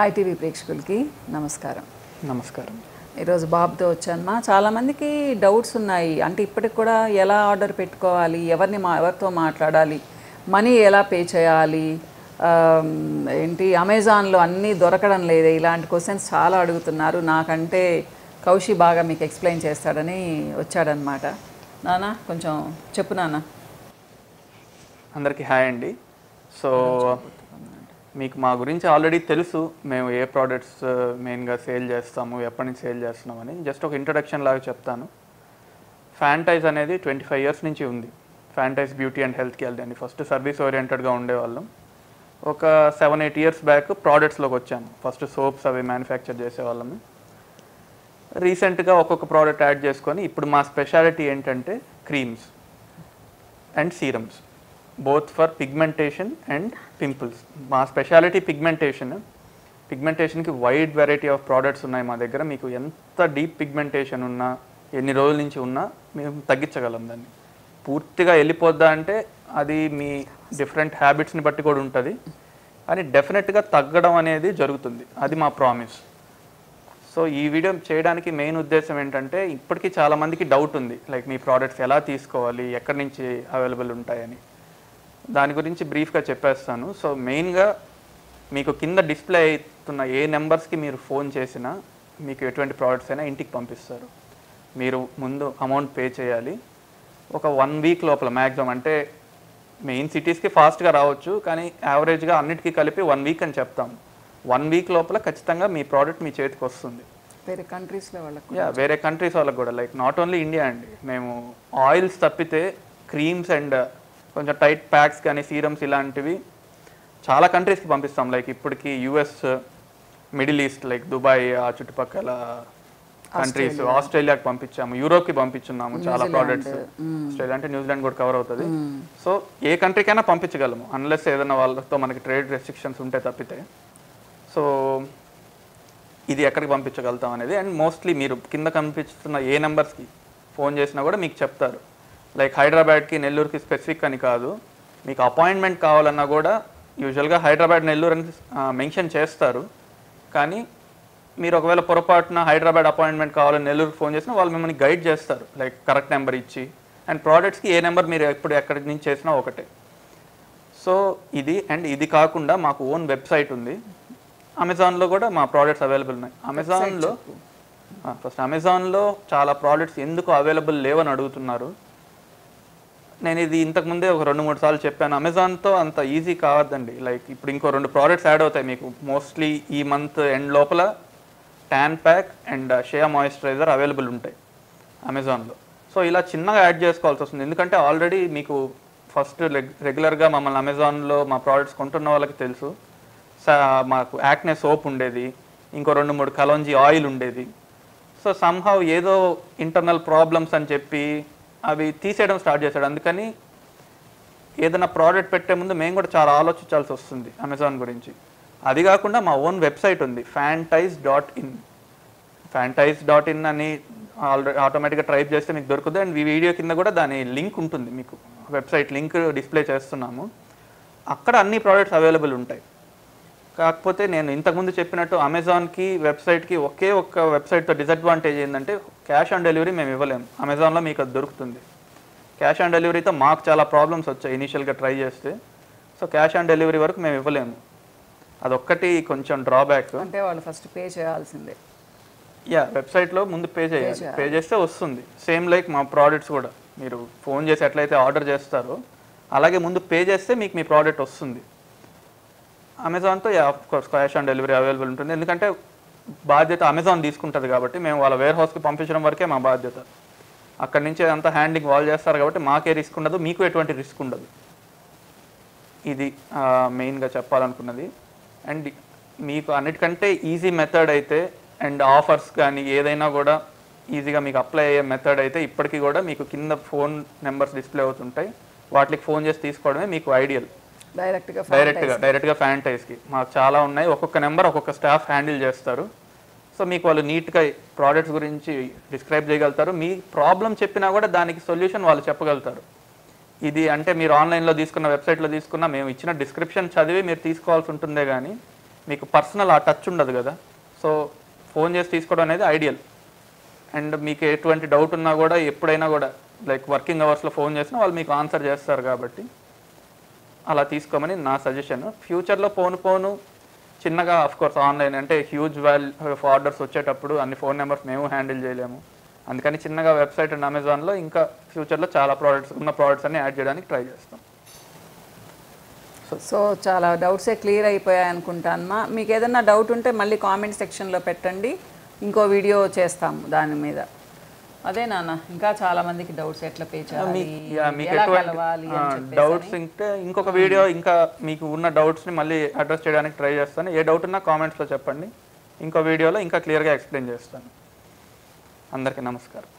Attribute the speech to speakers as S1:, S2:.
S1: Hi TV ప్రేక్షకులకి నమస్కారం.
S2: నమస్కారం.
S1: ఈరోజు బాబుతో వచ్చాను. చాలామందికి డౌట్స్ ఉన్నాయి. అంటే ఇప్పటికి కూడా ఎలా ఆర్డర్ పెట్టుకోవాలి, ఎవరితో మాట్లాడాలి, మనీ ఎలా పే చేయాలి, ఏంటి అమెజాన్లో అన్నీ దొరకడం లేదే, ఇలాంటి క్వశ్చన్స్ చాలా అడుగుతున్నారు. నాకంటే కౌశి బాగా మీకు ఎక్స్ప్లెయిన్ చేస్తాడని వచ్చాడనమాట. నాన్న కొంచెం చెప్పు నాన్న.
S2: అందరికీ హాయ్ అండి. సో మీకు మా గురించి ఆల్రెడీ తెలుసు, మేము ఏ ప్రోడక్ట్స్ మెయిన్గా సేల్ చేస్తాము, ఎప్పటి నుంచి సేల్ చేస్తున్నామని. జస్ట్ ఒక ఇంట్రడక్షన్ లాగా చెప్తాను. ఫ్యాంటైజ్ అనేది 25 ఇయర్స్ నుంచి ఉంది. ఫ్యాంటైజ్ బ్యూటీ అండ్ హెల్త్కి వెళ్తాండి. ఫస్ట్ సర్వీస్ ఓరియంటెడ్గా ఉండేవాళ్ళం. ఒక 7-8 ఇయర్స్ బ్యాక్ ప్రోడక్ట్స్లోకి వచ్చాము. ఫస్ట్ సోప్స్ అవి మ్యానుఫ్యాక్చర్ చేసేవాళ్ళము. రీసెంట్గా ఒక్కొక్క ప్రోడక్ట్ యాడ్ చేసుకొని ఇప్పుడు మా స్పెషాలిటీ ఏంటంటే creams and serums, both for pigmentation and pimples. మా స్పెషాలిటీ పిగ్మెంటేషన్కి వైడ్ వెరైటీ ఆఫ్ ప్రోడక్ట్స్ ఉన్నాయి మా దగ్గర. మీకు ఎంత డీప్ పిగ్మెంటేషన్ ఉన్నా, ఎన్ని రోజుల నుంచి ఉన్నా మేము తగ్గించగలం. దాన్ని పూర్తిగా వెళ్ళిపోద్దా అంటే అది మీ డిఫరెంట్ హ్యాబిట్స్ని బట్టి కూడా ఉంటుంది, అని డెఫినెట్గా తగ్గడం అనేది జరుగుతుంది. అది మా ప్రామిస్. సో ఈ వీడియో చేయడానికి మెయిన్ ఉద్దేశం ఏంటంటే, ఇప్పటికీ చాలామందికి డౌట్ ఉంది, లైక్ మీ ప్రోడక్ట్స్ ఎలా తీసుకోవాలి, ఎక్కడి నుంచి అవైలబుల్ ఉంటాయని. దాని గురించి బ్రీఫ్గా చెప్పేస్తాను. సో మెయిన్గా మీకు కింద డిస్ప్లే అవుతున్న ఏ నెంబర్స్కి మీరు ఫోన్ చేసినా మీకు ఎటువంటి ప్రోడక్ట్స్ అయినా ఇంటికి పంపిస్తారు. మీరు ముందు అమౌంట్ పే చేయాలి. ఒక 1 వీక్ లోపల మ్యాక్సిమం, అంటే మెయిన్ సిటీస్కి ఫాస్ట్గా రావచ్చు, కానీ యావరేజ్గా అన్నిటికీ కలిపి 1 వీక్ అని చెప్తాము. 1 వీక్ లోపల ఖచ్చితంగా మీ ప్రోడక్ట్ మీ చేతికి వస్తుంది.
S1: వేరే కంట్రీస్లో వాళ్ళకి,
S2: వేరే కంట్రీస్ వాళ్ళకి కూడా, లైక్ నాట్ ఓన్లీ ఇండియా అండి. మేము ఆయిల్స్ తప్పితే క్రీమ్స్ అండ్ కొంచెం టైట్ ప్యాక్స్ కానీ సీరమ్స్ ఇలాంటివి చాలా కంట్రీస్కి పంపిస్తాం. లైక్ ఇప్పటికి US, middle east, like Dubai, ఆ చుట్టుపక్కల కంట్రీస్, ఆస్ట్రేలియాకి పంపించాము, యూరోప్కి పంపించున్నాము చాలా ప్రోడక్ట్స్. ఆస్ట్రేలియా అంటే న్యూజిలాండ్ కూడా కవర్ అవుతుంది. సో ఏ కంట్రీకైనా పంపించగలము, అన్లెస్ ఏదైనా వాళ్ళతో మనకి ట్రేడ్ రెస్ట్రిక్షన్స్ ఉంటే తప్పితే. సో ఇది ఎక్కడికి పంపించగలుగుతాం అనేది. అండ్ మోస్ట్లీ మీరు కింద కనిపిస్తున్న ఏ నెంబర్స్కి ఫోన్ చేసినా కూడా మీకు చెప్తారు. లైక్ హైదరాబాద్కి, నెల్లూరుకి స్పెసిఫిక్ అని కాదు, మీకు అపాయింట్మెంట్ కావాలన్నా కూడా యూజువల్గా హైదరాబాద్, నెల్లూరు అని మెన్షన్ చేస్తారు. కానీ మీరు ఒకవేళ పొరపాటున హైదరాబాద్ అపాయింట్మెంట్ కావాలని నెల్లూరుకి ఫోన్ చేసినా వాళ్ళు మిమ్మల్ని గైడ్ చేస్తారు, లైక్ కరెక్ట్ నెంబర్ ఇచ్చి. అండ్ ప్రోడక్ట్స్కి ఏ నెంబర్ మీరు ఎప్పుడు ఎక్కడి నుంచి చేసినా ఒకటే. సో ఇది. అండ్ ఇది కాకుండా మాకు ఓన్ వెబ్సైట్ ఉంది. అమెజాన్లో కూడా మా ప్రోడక్ట్స్ అవైలబుల్ ఉన్నాయి. అమెజాన్లో చాలా ప్రోడక్ట్స్ ఎందుకు అవైలబుల్ లేవని అడుగుతున్నారు. నేను ఇది ఇంతకుముందే ఒక 2-3 సార్లు చెప్పాను. అమెజాన్తో అంత ఈజీ కావద్దండి. లైక్ ఇప్పుడు ఇంకో 2 ప్రోడక్ట్స్ యాడ్ అవుతాయి మీకు మోస్ట్లీ ఈ మంత్ ఎండ్ లోపల. ట్యాన్ ప్యాక్ అండ్ షేయా మాయిశ్చరైజర్ అవైలబుల్ ఉంటాయి అమెజాన్లో. సో ఇలా చిన్నగా యాడ్ చేసుకోవాల్సి వస్తుంది, ఎందుకంటే ఆల్రెడీ మీకు ఫస్ట్ రెగ్యులర్గా మమ్మల్ని అమెజాన్లో మా ప్రోడక్ట్స్ కొంటున్న వాళ్ళకి తెలుసు. మాకు యాక్నే సోప్ ఉండేది, ఇంకో 2-3 కలోంజీ ఆయిల్ ఉండేది. సో సమ్హౌ ఏదో ఇంటర్నల్ ప్రాబ్లమ్స్ అని చెప్పి అవి తీసేయడం స్టార్ట్ చేశాడు. అందుకని ఏదైనా ప్రోడక్ట్ పెట్టే ముందు మేము కూడా చాలా ఆలోచించాల్సి వస్తుంది అమెజాన్ గురించి. అది కాకుండా మా ఓన్ వెబ్సైట్ ఉంది, fantize.in. fantize.in అని ఆటోమేటిక్గా టైప్ చేస్తే మీకు దొరుకుతుంది. అండ్ ఈ వీడియో కింద కూడా దాని లింక్ ఉంటుంది, మీకు వెబ్సైట్ లింక్ డిస్ప్లే చేస్తున్నాము. అక్కడ అన్ని ప్రోడక్ట్స్ అవైలబుల్ ఉంటాయి. కాకపోతే నేను ఇంతకుముందు చెప్పినట్టు అమెజాన్కి వెబ్సైట్కి ఒకే ఒక్క వెబ్సైట్తో డిసడ్వాంటేజ్ ఏంటంటే, క్యాష్ ఆన్ డెలివరీ మేము ఇవ్వలేము. అమెజాన్లో మీకు అది దొరుకుతుంది. క్యాష్ ఆన్ డెలివరీతో మాకు చాలా ప్రాబ్లమ్స్ వచ్చాయి ఇనీషియల్గా ట్రై చేస్తే. సో క్యాష్ ఆన్ డెలివరీ వరకు మేము ఇవ్వలేము. అదొక్కటి కొంచెం డ్రాబ్యాక్.
S1: అంటే వాళ్ళు ఫస్ట్ పే చేయాల్సిందే.
S2: వెబ్సైట్లో ముందు పే చేయాలి. పే చేస్తే వస్తుంది. సేమ్ లైక్ మా ప్రోడక్ట్స్ కూడా మీరు ఫోన్ చేసి ఎట్లయితే ఆర్డర్ చేస్తారో అలాగే ముందు పే చేస్తే మీకు మీ ప్రోడక్ట్ వస్తుంది. అమెజాన్తో of course cash on delivery available ఉంటుంది, ఎందుకంటే బాధ్యత అమెజాన్ తీసుకుంటుంది కాబట్టి. మేము వాళ్ళ వేర్ హౌస్కి పంపించడం వరకే మా బాధ్యత. అక్కడి నుంచి అంతా హ్యాండింగ్ వాళ్ళు చేస్తారు కాబట్టి మాకే రిస్క్ ఉండదు, మీకు ఎటువంటి రిస్క్ ఉండదు. ఇది మెయిన్గా చెప్పాలనుకున్నది. అండ్ మీకు అన్నిటికంటే ఈజీ మెథడ్ అయితే, అండ్ ఆఫర్స్ కానీ ఏదైనా కూడా ఈజీగా మీకు అప్లై అయ్యే మెథడ్ అయితే, ఇప్పటికీ కూడా మీకు కింద ఫోన్ నెంబర్స్ డిస్ప్లే అవుతుంటాయి, వాటికి ఫోన్ చేసి తీసుకోవడమే మీకు ఐడియల్. డైరెక్ట్గా ఫ్యాంటైజ్కి మాకు చాలా ఉన్నాయి. ఒక్కొక్క నెంబర్ ఒక్కొక్క స్టాఫ్ హ్యాండిల్ చేస్తారు. సో మీకు వాళ్ళు నీట్గా ప్రోడక్ట్స్ గురించి డిస్క్రైబ్ చేయగలుగుతారు. మీ ప్రాబ్లం చెప్పినా కూడా దానికి సొల్యూషన్ వాళ్ళు చెప్పగలుగుతారు. ఇది అంటే మీరు ఆన్లైన్లో తీసుకున్న, వెబ్సైట్లో తీసుకున్న, మేము ఇచ్చిన డిస్క్రిప్షన్ చదివి మీరు తీసుకోవాల్సి ఉంటుందే కానీ మీకు పర్సనల్ ఆ టచ్ ఉండదు కదా. సో ఫోన్ చేసి తీసుకోవడం అనేది ఐడియల్. అండ్ మీకు ఎటువంటి డౌట్ ఉన్నా కూడా ఎప్పుడైనా కూడా లైక్ వర్కింగ్ అవర్స్లో ఫోన్ చేసినా వాళ్ళు మీకు ఆన్సర్ చేస్తారు కాబట్టి అలా తీసుకోమని నా సజెషన్. ఫ్యూచర్లో పోను చిన్నగా కోర్స్ ఆన్లైన్ అంటే హ్యూజ్ ఆర్డర్స్ వచ్చేటప్పుడు అన్ని ఫోన్ నెంబర్స్ మేము హ్యాండిల్ చేయలేము. అందుకని చిన్నగా వెబ్సైట్ అండ్ అమెజాన్లో ఇంకా ఫ్యూచర్లో చాలా ప్రోడక్ట్స్ అన్ని యాడ్ చేయడానికి ట్రై చేస్తాం.
S1: సో చాలా డౌట్సే క్లియర్ అయిపోయాయి అనుకుంటానమ్మా. మీకు ఏదైనా డౌట్ ఉంటే మళ్ళీ కామెంట్ సెక్షన్లో పెట్టండి, ఇంకో వీడియో చేస్తాము దాని మీద. అదే నాన్న, ఇంకా చాలా మందికి డౌట్స్ ఎట్లా పే చేయాలి, ఎలా కలవాలి అని చెప్పేసి.
S2: డౌట్స్ ఉంటే ఇంకొక వీడియో ఇంకా మీకు ఉన్న డౌట్స్ని మళ్ళీ అడ్రస్ చేయడానికి ట్రై చేస్తాను. ఏ డౌట్ ఉన్నా కామెంట్స్లో చెప్పండి, ఇంకో వీడియోలో ఇంకా క్లియర్గా ఎక్స్ప్లెయిన్ చేస్తాను. అందరికీ నమస్కారం.